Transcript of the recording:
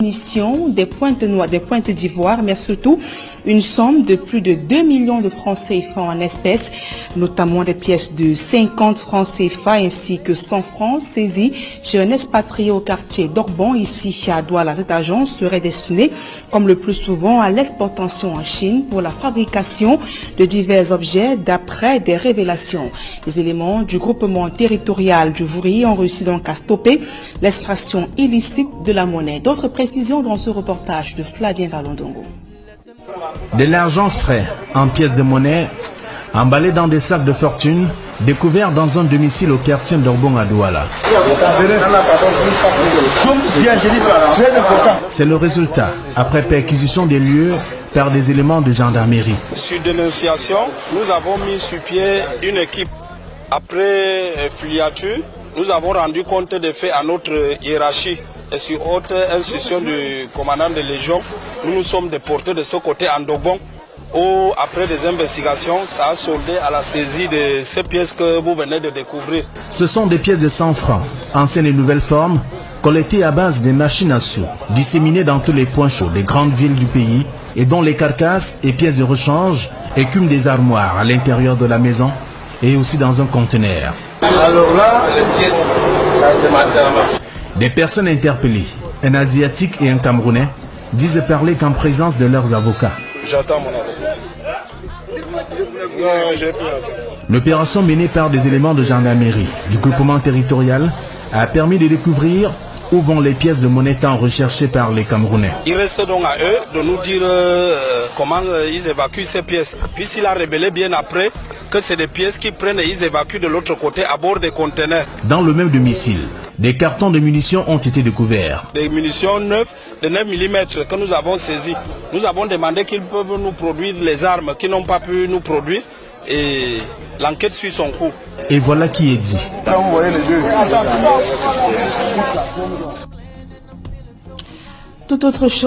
Des pointes noires, des pointes d'ivoire, mais surtout une somme de plus de 2 millions de francs CFA en espèces, notamment des pièces de 50 francs CFA ainsi que 100 francs saisis chez un expatrié au quartier d'Orbon, ici à Douala. Cet argent serait destiné, comme le plus souvent, à l'exportation en Chine pour la fabrication de divers objets d'après des révélations. Les éléments du groupement territorial du Vouri ont réussi donc à stopper l'extraction illicite de la monnaie. D'autres précisions dans ce reportage de Flavien Valondongo. De l'argent frais en pièces de monnaie, emballé dans des sacs de fortune, découvert dans un domicile au quartier d'Orbon à Douala. C'est le résultat, après perquisition des lieux par des éléments de gendarmerie. Sur dénonciation, nous avons mis sur pied une équipe. Après filiature, nous avons rendu compte des faits à notre hiérarchie. Et sur haute instruction du commandant de Légion, nous nous sommes déportés de ce côté en Dobon, où après des investigations, ça a soldé à la saisie de ces pièces que vous venez de découvrir. Ce sont des pièces de 100 francs, anciennes et nouvelles formes, collectées à base des machines à sous, disséminées dans tous les points chauds des grandes villes du pays, et dont les carcasses et pièces de rechange écument des armoires à l'intérieur de la maison et aussi dans un conteneur. Alors là, les pièces, ça c'est maintenant. Des personnes interpellées, un Asiatique et un Camerounais, disent parler qu'en présence de leurs avocats. J'attends mon avocat. Non, j'ai plus attendre. L'opération menée par des éléments de gendarmerie du groupement territorial a permis de découvrir où vont les pièces de monnaie tant recherchées par les Camerounais. Il reste donc à eux de nous dire comment ils évacuent ces pièces. Puisqu'il a révélé bien après que c'est des pièces qu'ils prennent et ils évacuent de l'autre côté à bord des conteneurs. Dans le même domicile, des cartons de munitions ont été découverts. Des munitions neuves de 9 mm que nous avons saisies. Nous avons demandé qu'ils peuvent nous produire les armes qu'ils n'ont pas pu nous produire et l'enquête suit son cours. Et voilà qui est dit. Là, vous voyez les deux. Tout autre chose.